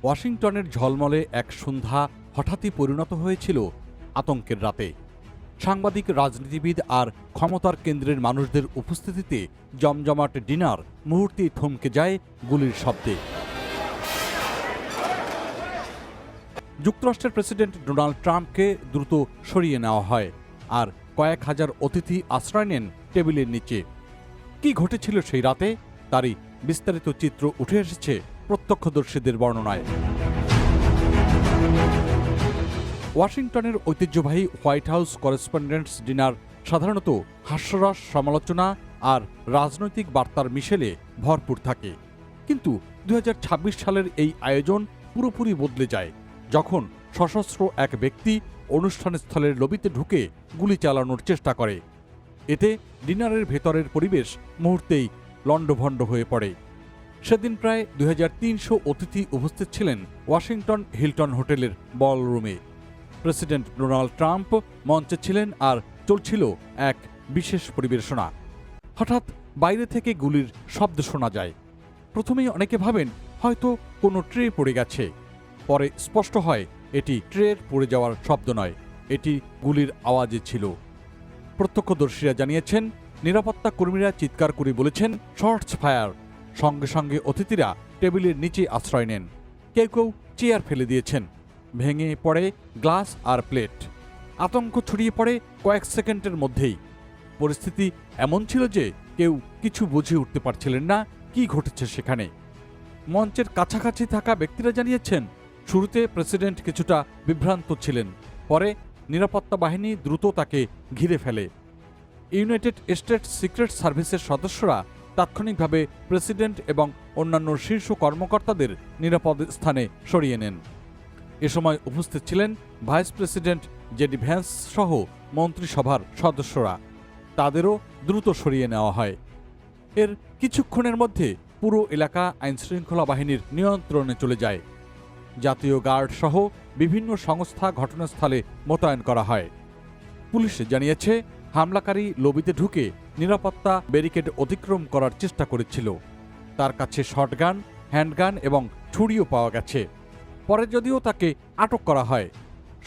ওয়াশিংটনের ঝলমলে এক সন্ধ্যা হঠাৎই পরিণত হয়েছিল আতঙ্কের রাতে। সাংবাদিক, রাজনীতিবিদ আর ক্ষমতার কেন্দ্রের মানুষদের উপস্থিতিতে জমজমাট ডিনার মুহূর্তেই থমকে যায় গুলির শব্দে। যুক্তরাষ্ট্রের প্রেসিডেন্ট ডোনাল্ড ট্রাম্পকে দ্রুত সরিয়ে নেওয়া হয়, আর কয়েক হাজার অতিথি আশ্রয় নেন টেবিলের নিচে। কি ঘটেছিল সেই রাতে, তারই বিস্তারিত চিত্র উঠে এসেছে প্রত্যক্ষদর্শীদের বর্ণনায়। ওয়াশিংটনের ঐতিহ্যবাহী হোয়াইট হাউস করেসপন্ডেন্টস ডিনার সাধারণত হাস্যরস, সমালোচনা আর রাজনৈতিক বার্তার মিশেলে ভরপুর থাকে। কিন্তু ২০২৬ সালের এই আয়োজন পুরোপুরি বদলে যায় যখন সশস্ত্র এক ব্যক্তি অনুষ্ঠানস্থলের লবিতে ঢুকে গুলি চালানোর চেষ্টা করে। এতে ডিনারের ভেতরের পরিবেশ মুহূর্তেই লণ্ডভণ্ড হয়ে পড়ে। সেদিন প্রায় ২৩০০ অতিথি উপস্থিত ছিলেন ওয়াশিংটন হিলটন হোটেলের বলরুমে। প্রেসিডেন্ট ডোনাল্ড ট্রাম্প মঞ্চে ছিলেন আর চলছিল এক বিশেষ পরিবেশনা। হঠাৎ বাইরে থেকে গুলির শব্দ শোনা যায়। প্রথমেই অনেকে ভাবেন হয়তো কোনো ট্রে পড়ে গেছে। পরে স্পষ্ট হয় এটি ট্রের পড়ে যাওয়ার শব্দ নয়, এটি গুলির আওয়াজে ছিল। প্রত্যক্ষদর্শীরা জানিয়েছেন, নিরাপত্তা কর্মীরা চিৎকার করে বলেছেন, শর্টস ফায়ার। সঙ্গে সঙ্গে অতিথিরা টেবিলের নিচে আশ্রয় নেন। কেউ কেউ চেয়ার ফেলে দিয়েছেন। ভেঙে পড়ে গ্লাস আর প্লেট। আতঙ্ক ছড়িয়ে পড়ে কয়েক সেকেন্ডের মধ্যেই। পরিস্থিতি এমন ছিল যে কেউ কিছু বুঝে উঠতে পারছিলেন না কি ঘটেছে সেখানে। মঞ্চের কাছাকাছি থাকা ব্যক্তিরা জানিয়েছেন, শুরুতে প্রেসিডেন্ট কিছুটা বিভ্রান্ত ছিলেন, পরে নিরাপত্তা বাহিনী দ্রুত তাকে ঘিরে ফেলে। ইউনাইটেড স্টেটস সিক্রেট সার্ভিসের সদস্যরা তাৎক্ষণিকভাবে প্রেসিডেন্ট এবং অন্যান্য শীর্ষ কর্মকর্তাদের নিরাপদ স্থানে সরিয়ে নেন। এ সময় উপস্থিত ছিলেন ভাইস প্রেসিডেন্ট জেডি ভ্যান্স সহ মন্ত্রিসভার সদস্যরা। তাদেরও দ্রুত সরিয়ে নেওয়া হয়। এর কিছুক্ষণের মধ্যে পুরো এলাকা আইনশৃঙ্খলা বাহিনীর নিয়ন্ত্রণে চলে যায়। জাতীয় গার্ড সহ বিভিন্ন সংস্থা ঘটনাস্থলে মোতায়েন করা হয়। পুলিশ জানিয়েছে, হামলাকারী লবিতে ঢুকে নিরাপত্তা ব্যারিকেড অতিক্রম করার চেষ্টা করেছিল। তার কাছে শটগান, হ্যান্ডগান এবং ছুরিও পাওয়া গেছে। পরে যদিও তাকে আটক করা হয়।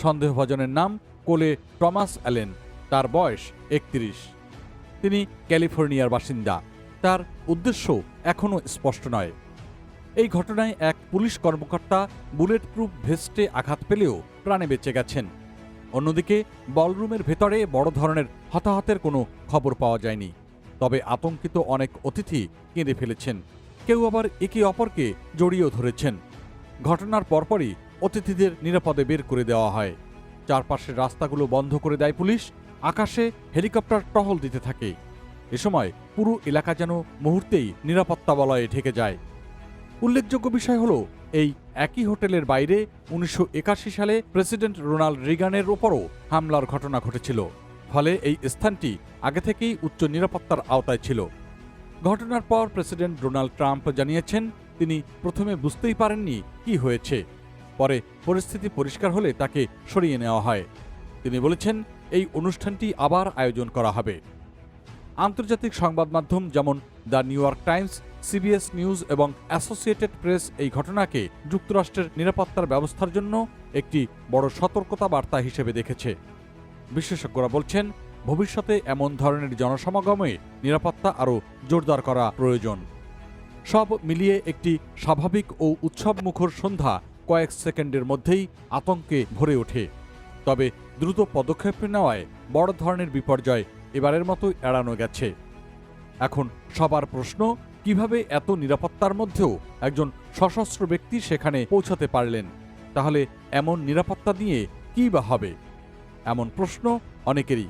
সন্দেহভাজনের নাম কোলে টমাস অ্যালেন। তার বয়স ৩১। তিনি ক্যালিফোর্নিয়ার বাসিন্দা। তার উদ্দেশ্য এখনও স্পষ্ট নয়। এই ঘটনায় এক পুলিশ কর্মকর্তা বুলেট প্রুফ ভেস্টে আঘাত পেলেও প্রাণে বেঁচে গেছেন। অন্যদিকে বলরুমের ভেতরে বড় ধরনের হতাহতের কোনো খবর পাওয়া যায়নি। তবে আতঙ্কিত অনেক অতিথি কেঁদে ফেলেছেন। কেউ আবার একে অপরকে জড়িয়েও ধরেছেন। ঘটনার পরপরই অতিথিদের নিরাপদে বের করে দেওয়া হয়। চারপাশের রাস্তাগুলো বন্ধ করে দেয় পুলিশ। আকাশে হেলিকপ্টার টহল দিতে থাকে। এ সময় পুরো এলাকা যেন মুহূর্তেই নিরাপত্তা বলয়ে ঢেকে যায়। উল্লেখযোগ্য বিষয় হল, এই একই হোটেলের বাইরে ১৯৮১ সালে প্রেসিডেন্ট রোনাল্ড রিগানের ওপরও হামলার ঘটনা ঘটেছিল। ফলে এই স্থানটি আগে থেকেই উচ্চ নিরাপত্তার আওতায় ছিল। ঘটনার পর প্রেসিডেন্ট ডোনাল্ড ট্রাম্প জানিয়েছেন, তিনি প্রথমে বুঝতেই পারেননি কি হয়েছে। পরে পরিস্থিতি পরিষ্কার হলে তাকে সরিয়ে নেওয়া হয়। তিনি বলেছেন, এই অনুষ্ঠানটি আবার আয়োজন করা হবে। আন্তর্জাতিক সংবাদ মাধ্যম যেমন the new York Times, CBS news এবং অ্যাসোসিয়েটেড প্রেস এই ঘটনাকে যুক্তরাষ্ট্রের নিরাপত্তার ব্যবস্থার জন্য একটি বড় সতর্কতা বার্তা হিসেবে দেখেছে। বিশেষজ্ঞরা বলছেন, ভবিষ্যতে এমন ধরনের জনসমাগমে নিরাপত্তা আরও জোরদার করা প্রয়োজন। সব মিলিয়ে একটি স্বাভাবিক ও উৎসবমুখর সন্ধ্যা কয়েক সেকেন্ডের মধ্যেই আতঙ্কে ভরে ওঠে। তবে দ্রুত পদক্ষেপ নেওয়ায় বড় ধরনের বিপর্যয় এবারের মতো এড়ানো গেছে। এখন সবার প্রশ্ন, কিভাবে এত নিরাপত্তার মধ্যেও একজন সশস্ত্র ব্যক্তি সেখানে পৌঁছাতে পারলেন? তাহলে এমন নিরাপত্তা নিয়ে কী বা হবে? এমন প্রশ্ন অনেকেরই।